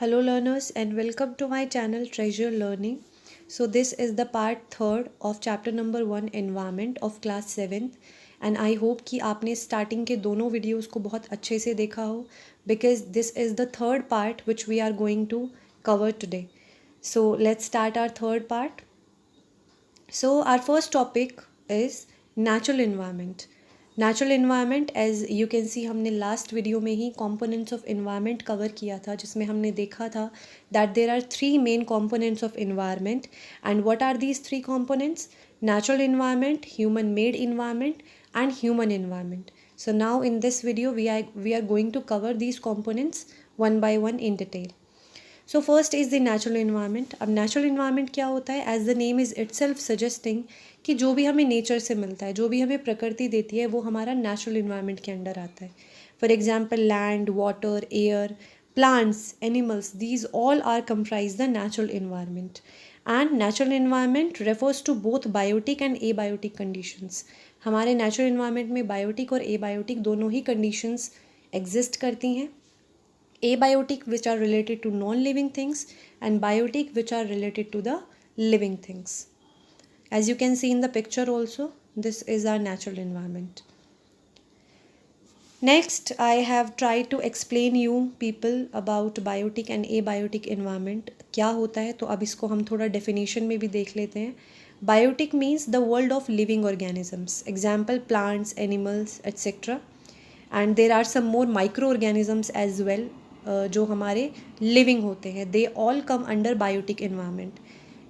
Hello learners and welcome to my channel Treasure Learning. So this is the part third of chapter number 1 environment of class 7th and I hope कि आपने starting के दोनों videos को बहुत अच्छे से देखा हो because this is the third part which we are going to cover today. So let's start our third part. So our first topic is natural environment. Natural environment as you can see हमने last video में ही components of environment cover किया था जिसमें हमने देखा था that there are three main components of environment and what are these three components natural environment human made environment and human environment so now in this video we are going to cover these components one by one in detail. So first is the natural environment. अब natural environment क्या होता है? As the name is itself suggesting कि जो भी हमें nature से मिलता है, जो भी हमें प्रकृति देती है, वो हमारा नेचुरल इन्वायरमेंट के अंडर आता है. For example land, water, air, plants, animals, these all are comprise the natural environment. And natural environment refers to both biotic and abiotic conditions. हमारे नेचुरल इन्वायरमेंट में बायोटिक और एबायोटिक दोनों ही conditions exist करती हैं. Abiotic which are related to non-living things and biotic which are related to the living things. As you can see in the picture also, this is our natural environment. Next, I have tried to explain you people about biotic and abiotic environment. क्या होता है, तो अब इसको हम थोड़ा definition में भी देख लेते हैं. Biotic means the world of living organisms. Example plants, animals, etc. And there are some more microorganisms as well जो हमारे लिविंग होते हैं. They all come under biotic environment.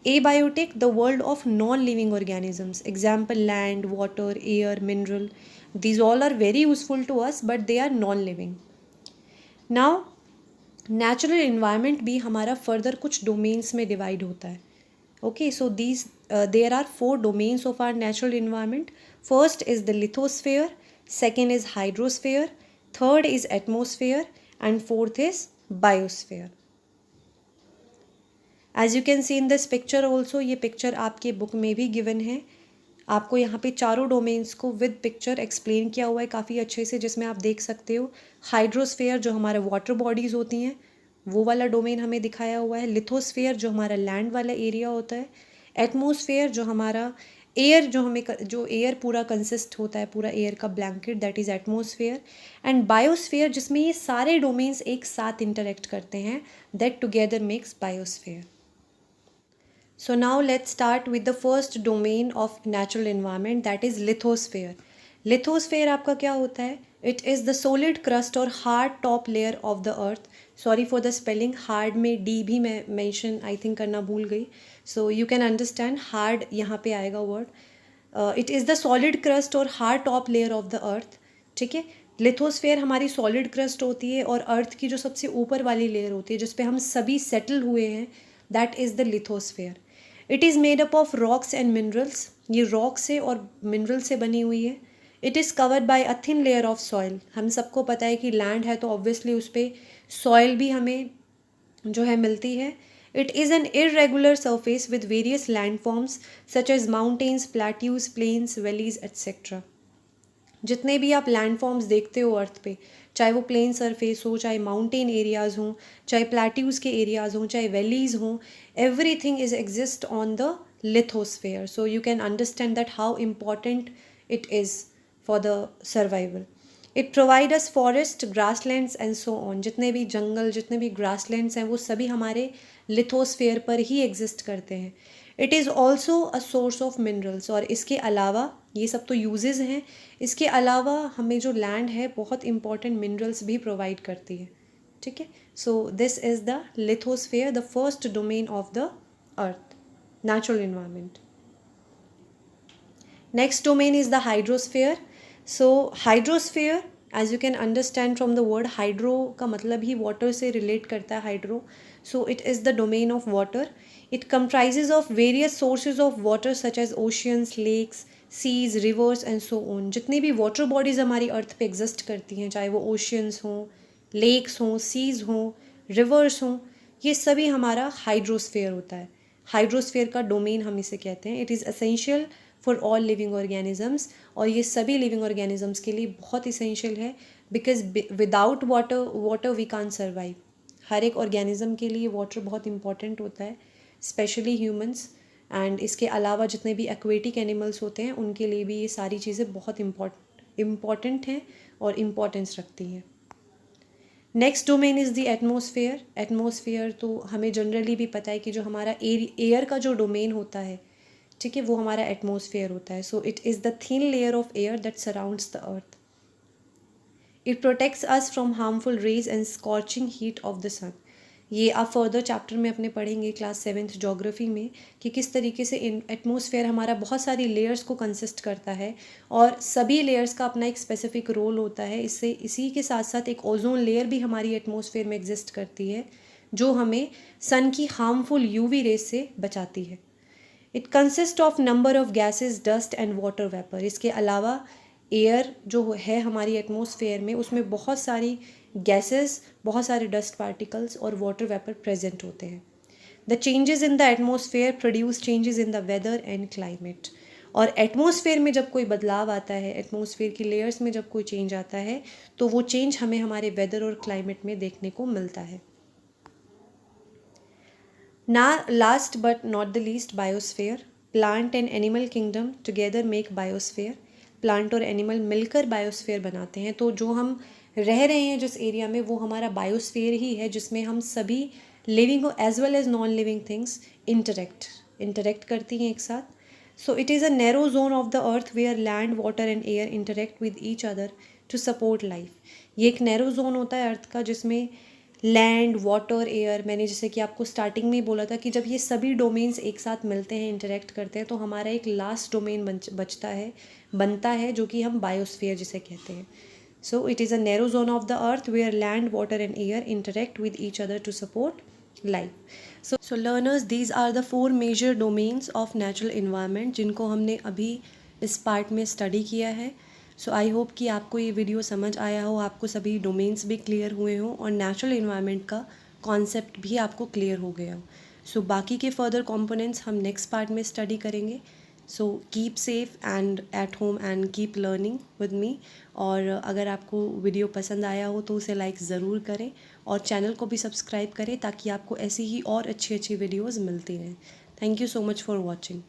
Abiotic the world of non living organisms. Example land, water, air, mineral. These all are very useful to us but they are non living. Now natural environment भी हमारा further कुछ domains में divide होता है. Okay, so these there are 4 domains of our natural environment. First is the lithosphere, second is hydrosphere, third is atmosphere and fourth is biosphere. As you can see in this picture also, ये picture आपके book में भी given है. आपको यहाँ पे चारों domains को विद पिक्चर एक्सप्लेन किया हुआ है काफ़ी अच्छे से, जिसमें आप देख सकते हो हाइड्रोस्फेयर जो हमारे वाटर बॉडीज़ होती हैं वो वाला डोमेन हमें दिखाया हुआ है. लिथोस्फेयर जो हमारा लैंड वाला एरिया होता है. एटमोसफेयर जो हमारा एयर जो एयर पूरा कंसिस्ट होता है, पूरा एयर का blanket, that is atmosphere. And biosphere जिसमें ये सारे डोमेन्स एक साथ इंटरेक्ट करते हैं, that together makes biosphere. So now let's start with the first domain of natural environment, that is lithosphere. Lithosphere आपका क्या होता है? It is the solid crust और hard top layer of the earth. Sorry for the spelling, hard में D भी मैं mention I think करना भूल गई. So you can understand hard यहाँ पे आएगा word. It is the solid crust और hard top layer of the earth. ठीक है. लिथोस्फेयर हमारी सॉलिड क्रस्ट होती है और अर्थ की जो सबसे ऊपर वाली लेयर होती है जिस पे हम सभी सेटल हुए हैं, that is the lithosphere. It is made up of rocks and minerals. ये रॉक से और मिनरल से बनी हुई है. It is covered by a thin layer of soil. हम सबको पता है कि लैंड है तो ऑब्वियसली उस पर सॉइल भी हमें जो है मिलती है. It is an irregular surface with various land forms such as mountains, plateaus, plains, valleys etcetera. जितने भी आप लैंड फॉर्म्स देखते हो अर्थ पे, चाहे वो प्लेन सरफेस हो, चाहे माउंटेन एरियाज़ हों, चाहे प्लेट्यूज़ के एरियाज़ हों, चाहे वैलीज़ हों, everything is exist on the lithosphere. So you can understand that how important it is for the survival. It provide us forest, grasslands and so on. जितने भी जंगल, जितने भी grasslands हैं वो सभी हमारे lithosphere पर ही exist करते हैं. It is also a source of minerals. और इसके अलावा, ये सब तो uses हैं, इसके अलावा हमें जो land है बहुत important minerals भी provide करती है. ठीक है. So this is the lithosphere, the first domain of the earth, natural environment. Next domain is the hydrosphere. So hydrosphere, as you can understand from the word hydro का मतलब ही water से relate करता है hydro. So it is the domain of water. It comprises of various sources of water such as oceans, lakes, seas, rivers and so on. जितनी भी water bodies हमारी earth पे exist करती हैं, चाहे वो oceans हों, lakes हों, seas हों, rivers हों, ये सभी हमारा हाइड्रोस्फेयर होता है. हाइड्रोस्फेयर का डोमेन हम इसे कहते हैं. It is essential for all living organisms. और ये सभी लिविंग ऑर्गेनिजम्स के लिए बहुत इसेंशियल है because without water we can't survive. हर एक ऑर्गेनिज्म के लिए वाटर बहुत इंपॉर्टेंट होता है, स्पेशली ह्यूमंस, एंड इसके अलावा जितने भी एक्वेटिक एनिमल्स होते हैं उनके लिए भी ये सारी चीज़ें बहुत इम्पॉर्टेंट हैं और इम्पॉर्टेंस रखती हैं। Next domain is the atmosphere. Atmosphere तो हमें जनरली भी पता है कि जो हमारा एयर का जो डोमेन होता है, ठीक है, वो हमारा एटमॉस्फेयर होता है। So it is the thin layer of air that surrounds the earth. It protects us from harmful rays and scorching heat of the sun. ये आप फर्दर चैप्टर में अपने पढ़ेंगे क्लास 7th ज्योग्राफी में कि किस तरीके से एटमॉस्फेयर हमारा बहुत सारी लेयर्स को कंसिस्ट करता है और सभी लेयर्स का अपना एक स्पेसिफिक रोल होता है। इससे इसी के साथ साथ एक ओजोन लेयर भी हमारी एटमॉस्फेयर में एग्जिस्ट करती है जो हमें सन की हार्मफुल यूवी रेज से बचाती है। It consist of number of gases, dust and water vapour. इसके अलावा एयर जो है हमारी एटमॉस्फेयर में उसमें बहुत सारी गैसेस, बहुत सारे डस्ट पार्टिकल्स और वाटर वेपर प्रेजेंट होते हैं। The changes in the atmosphere produce changes in the weather and climate. और एटमॉस्फेयर में जब कोई बदलाव आता है, एटमॉस्फेयर की लेयर्स में जब कोई चेंज आता है तो वो चेंज हमें हमारे वेदर और क्लाइमेट में देखने को मिलता है। Now, last but not the least, biosphere. Plant and animal kingdom together make biosphere. Plant और एनिमल मिलकर बायोस्फीयर बनाते हैं। तो जो हम रह रहे हैं जिस एरिया में वो हमारा बायोस्फीयर ही है जिसमें हम सभी living as well as non living things interact करती हैं एक साथ। So it is a narrow zone of the earth where land, water and air interact with each other to support life. ये एक नैरो जोन होता है अर्थ का जिसमें लैंड, वाटर, एयर, मैंने जैसे कि आपको स्टार्टिंग में ही बोला था कि जब ये सभी डोमेन्स एक साथ मिलते हैं, इंटरेक्ट करते हैं तो हमारा एक लास्ट डोमेन बनता है जो कि हम बायोस्फीयर जिसे कहते हैं। So it is a narrow zone of the earth where land, water and air interact with each other to support life. So learners, these are the 4 major domains of natural environment जिनको हमने अभी इस part में study किया है। सो I hope कि आपको ये वीडियो समझ आया हो, आपको सभी डोमेन्स भी क्लियर हुए हों और नेचुरल इन्वायरमेंट का कॉन्सेप्ट भी आपको क्लियर हो गया हो। सो बाकी के फर्दर कंपोनेंट्स हम नेक्स्ट पार्ट में स्टडी करेंगे। So keep safe and at home and keep learning with me. और अगर आपको वीडियो पसंद आया हो तो उसे लाइक ज़रूर करें और चैनल को भी सब्सक्राइब करें ताकि आपको ऐसी ही और अच्छी अच्छी वीडियोज़ मिलती रहें। Thank you so much for watching.